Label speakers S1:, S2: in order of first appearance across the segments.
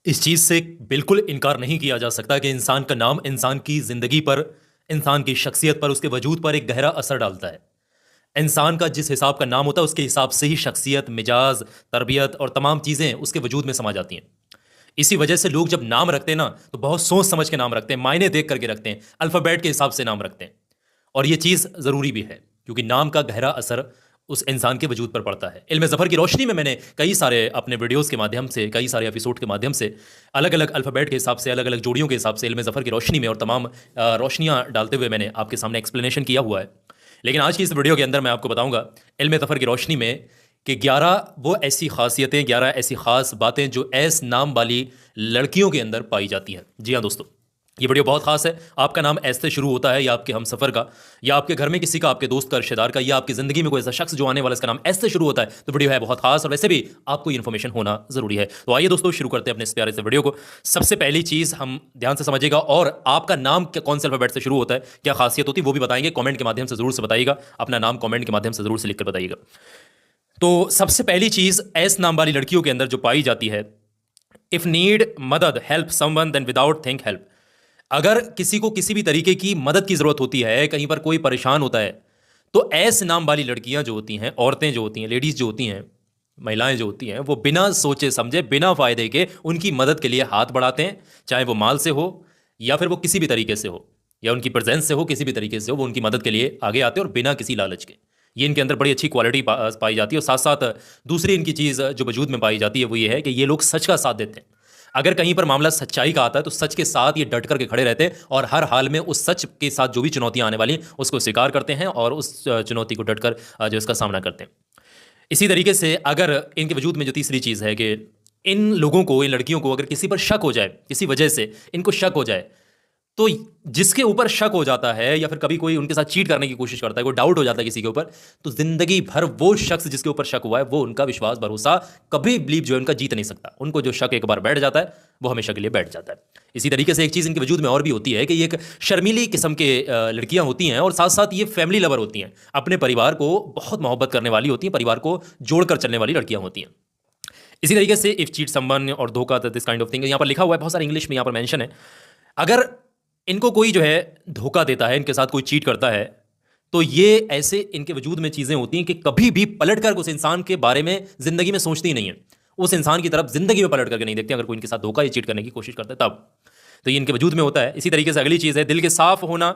S1: इस चीज़ से बिल्कुल इनकार नहीं किया जा सकता कि इंसान का नाम इंसान की ज़िंदगी पर, इंसान की शख्सियत पर, उसके वजूद पर एक गहरा असर डालता है। इंसान का जिस हिसाब का नाम होता है उसके हिसाब से ही शख्सियत, मिजाज, तरबियत और तमाम चीज़ें उसके वजूद में समा जाती हैं। इसी वजह से लोग जब नाम रखते हैं ना तो बहुत सोच समझ के नाम रखते हैं, मायने देख करके रखते हैं, अल्फ़ाबेट के हिसाब से नाम रखते हैं। और ये चीज़ ज़रूरी भी है क्योंकि नाम का गहरा असर उस इंसान के वजूद पर पड़ता है। इल्म ज़फ़र की रोशनी में मैंने कई सारे अपने वीडियोज़ के माध्यम से, कई सारे एपिसोड के माध्यम से अलग अलग अल्फ़ाबेट के हिसाब से, अलग अलग जोड़ियों के हिसाब से इल्म ज़फ़र की रोशनी में और तमाम रोशनियाँ डालते हुए मैंने आपके सामने एक्सप्लेनेशन किया हुआ है। लेकिन आज की इस वीडियो के अंदर मैं आपको बताऊंगा इल्म ज़फ़र की रोशनी में कि 11 वो ऐसी खासियतें, 11 ऐसी ख़ास बातें जो ऐस नाम वाली लड़कियों के अंदर पाई जाती हैं। जी हाँ दोस्तों, ये वीडियो बहुत खास है। आपका नाम ऐसे से शुरू होता है या आपके हम सफ़र का, या आपके घर में किसी का, आपके दोस्त का, रिश्तेदार का, या आपकी ज़िंदगी में कोई ऐसा शख्स जो आने वाला इसका नाम ऐसे से शुरू होता है, तो वीडियो है बहुत खास और वैसे भी आपको इन्फॉर्मेशन होना ज़रूरी है। तो आइए दोस्तों शुरू करते हैं अपने इस प्यारे से वीडियो को। सबसे पहली चीज़ हम ध्यान से समझिएगा, और आपका नाम कौन से अल्फ़ाबेट से शुरू होता है, क्या खासियत होती है, वो भी बताएंगे। कॉमेंट के माध्यम से ज़रूर से बताइएगा, अपना नाम कॉमेंट के माध्यम से ज़रूर से लिख कर बताइएगा। तो सबसे पहली चीज़ ऐस नाम वाली लड़कियों के अंदर जो पाई जाती है, इफ़ नीड मदद help someone then without think help. अगर किसी को किसी भी तरीके की मदद की ज़रूरत होती है, कहीं पर कोई परेशान होता है, तो ऐस नाम वाली लड़कियां जो होती हैं, औरतें जो होती हैं, लेडीज़ जो होती हैं, महिलाएं जो होती हैं, वो बिना सोचे समझे, बिना फ़ायदे के उनकी मदद के लिए हाथ बढ़ाते हैं। चाहे वो माल से हो या फिर वो किसी भी तरीके से हो, या उनकी प्रेजेंस से हो, किसी भी तरीके से हो, वो उनकी मदद के लिए आगे आते हैं और बिना किसी लालच के। ये इनके अंदर बड़ी अच्छी क्वालिटी पाई जाती है। और साथ साथ दूसरी इनकी चीज़ जो वजूद में पाई जाती है वो ये है कि ये लोग सच का साथ देते हैं। अगर कहीं पर मामला सच्चाई का आता है तो सच के साथ ये डट करके खड़े रहते हैं और हर हाल में उस सच के साथ जो भी चुनौतियां आने वाली उसको स्वीकार करते हैं और उस चुनौती को डट कर जो इसका सामना करते हैं। इसी तरीके से अगर इनके वजूद में जो तीसरी चीज़ है कि इन लोगों को, इन लड़कियों को अगर किसी पर शक हो जाए, किसी वजह से इनको शक हो जाए, तो जिसके ऊपर शक हो जाता है या फिर कभी कोई उनके साथ चीट करने की कोशिश करता है, कोई डाउट हो जाता है किसी के ऊपर, तो जिंदगी भर वो शख्स जिसके ऊपर शक हुआ है वो उनका विश्वास, भरोसा कभी बिलीव जो है उनका जीत नहीं सकता। उनको जो शक एक बार बैठ जाता है वो हमेशा के लिए बैठ जाता है। इसी तरीके से एक चीज़ इनके वजूद में और भी होती है कि ये एक शर्मीली किस्म के लड़कियां होती हैं और साथ साथ ये फैमिली लवर होती हैं, अपने परिवार को बहुत मोहब्बत करने वाली होती हैं, परिवार को जोड़कर चलने वाली लड़कियां होती हैं। इसी तरीके से इफ चीट समवन और धोखा, दिस काइंड ऑफ थिंग, यहाँ पर लिखा हुआ है, बहुत सारे इंग्लिश में यहाँ पर मेंशन है। अगर इनको कोई जो है धोखा देता है, इनके साथ कोई चीट करता है, तो ये ऐसे इनके वजूद में चीज़ें होती हैं कि कभी भी पलट कर उस इंसान के बारे में ज़िंदगी में सोचती ही नहीं है, उस इंसान की तरफ ज़िंदगी में पलट करके नहीं देखते अगर कोई इनके साथ धोखा या चीट करने की कोशिश करता है तब। तो ये इनके वजूद में होता है। इसी तरीके से अगली चीज़ है दिल के साफ होना।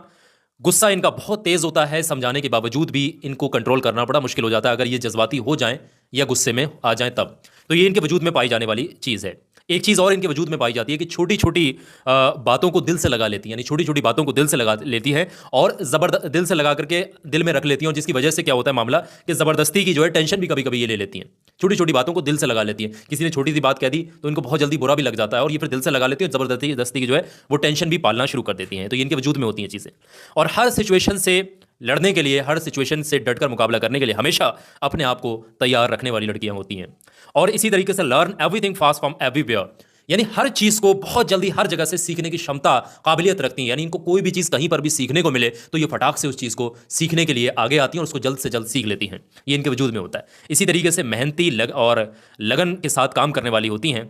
S1: गुस्सा इनका बहुत तेज़ होता है, समझाने के बावजूद भी इनको कंट्रोल करना बड़ा मुश्किल हो जाता है अगर ये जज्बाती हो जाएं या गुस्से में आ जाएं तब। तो ये इनके वजूद में पाई जाने वाली चीज़ है। एक चीज़ और इनके वजूद में पाई जाती है कि छोटी छोटी बातों को दिल से लगा लेती हैं, यानी छोटी छोटी बातों को दिल से लगा लेती हैं और ज़बरदस्त दिल से लगा करके दिल में रख लेती हैं, और जिसकी वजह से क्या होता है मामला कि ज़बरदस्ती की जो है टेंशन भी कभी कभी ये ले लेती हैं। छोटी छोटी बातों को दिल से लगा लेती हैं। किसी ने छोटी सी बात कह दी तो इनको बहुत जल्दी बुरा भी लग जाता है और ये फिर दिल से लगा लेती है, ज़बरदस्ती दस्ती की जो है वो टेंशन भी पालना शुरू कर देती हैं। तो ये इनके वजूद में होती हैं चीज़ें। और हर सिचुएशन से लड़ने के लिए, हर सिचुएशन से डटकर मुकाबला करने के लिए हमेशा अपने आप को तैयार रखने वाली लड़कियां होती हैं। और इसी तरीके से learn everything fast from everywhere, यानी हर चीज़ को बहुत जल्दी हर जगह से सीखने की क्षमता, काबिलियत रखती हैं। यानी इनको कोई भी चीज़ कहीं पर भी सीखने को मिले तो ये फटाक से उस चीज़ को सीखने के लिए आगे आती हैं और उसको जल्द से जल्द सीख लेती हैं। ये इनके वजूद में होता है। इसी तरीके से मेहनती और लगन के साथ काम करने वाली होती हैं।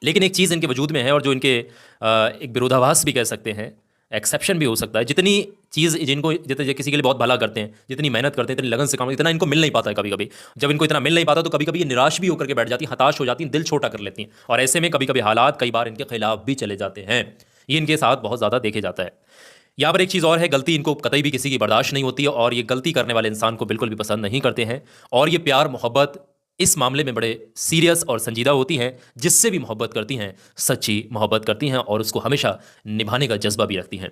S1: लेकिन एक चीज़ इनके वजूद में है और जो इनके एक विरोधाभास भी कह सकते हैं, एक्सेप्शन भी हो सकता है। जितनी चीज़ जिनको जितने किसी के लिए बहुत भला करते हैं, जितनी मेहनत करते हैं, इतनी लगन से काम, इतना इनको मिल नहीं पाता है। कभी कभी जब इनको इतना मिल नहीं पाता तो कभी कभी ये निराश भी होकर के बैठ जाती हैं, हताश हो जाती हैं, दिल छोटा कर लेती हैं और ऐसे में कभी कभी हालात कई बार इनके खिलाफ भी चले जाते हैं। ये इनके साथ बहुत ज़्यादा देखे जाता है। यहाँ पर एक चीज़ और है, गलती इनको कतई भी किसी की बर्दाश्त नहीं होती है और ये गलती करने वाले इंसान को बिल्कुल भी पसंद नहीं करते हैं। और ये प्यार मोहब्बत इस मामले में बड़े सीरियस और संजीदा होती हैं। जिससे भी मोहब्बत करती हैं सच्ची मोहब्बत करती हैं और उसको हमेशा निभाने का जज्बा भी रखती हैं।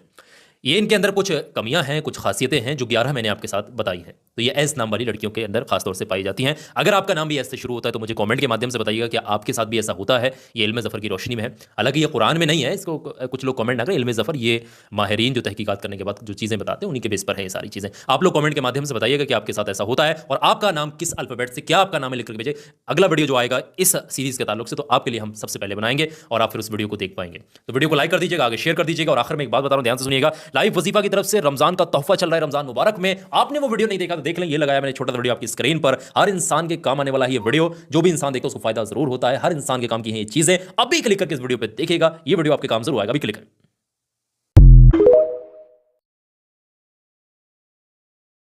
S1: ये इनके अंदर कुछ कमियां हैं, कुछ खासियतें हैं जो 11 मैंने आपके साथ बताई हैं। तो ये एस नाम वाली लड़कियों के अंदर खासतौर से पाई जाती हैं। अगर आपका नाम भी ऐसे शुरू होता है तो मुझे कमेंट के माध्यम से बताइएगा कि आपके साथ भी ऐसा होता है। ये इल्म ज़फ़र की रोशनी में है, हालांकि ये कुरान में नहीं है, इसको कुछ लोग कमेंट ना करें। इल्म ज़फ़र ये माहिरीन जो तहकीकात करने के बाद जो चीज़ें बताते हैं उन्हीं के बेस पर है ये सारी चीज़ें। आप लोग कमेंट के माध्यम से बताइएगा कि आपके साथ ऐसा होता है और आपका नाम किस अल्फ़ाबेट से, क्या आपका नाम है, लिख कर भेजिए। अगला वीडियो जो आएगा इस सीरीज़ के ताल्लुक से तो आपके लिए हम सबसे पहले बनाएंगे और आप फिर उस वीडियो को देख पाएंगे। तो वीडियो को लाइक कर दीजिएगा, आगे शेयर कर दीजिएगा। और आखिर में एक बात बता रहा हूं, ध्यान से सुनिएगा, लाइव वजीफा की तरफ से रमजान का तोहफा चल रहा है रमजान मुबारक में। आपने वो वीडियो नहीं देखा तो देख लें, ये लगाया मैंने छोटा सा वीडियो आपकी स्क्रीन पर। हर इंसान के काम आने वाला है ये वीडियो, जो भी इंसान देखता है उसको फायदा जरूर होता है। हर इंसान के काम की है ये चीजें। अभी क्लिक करके इस वीडियो पे देखेगा, ये वीडियो आपके काम जरूर आएगा। अभी क्लिक करें।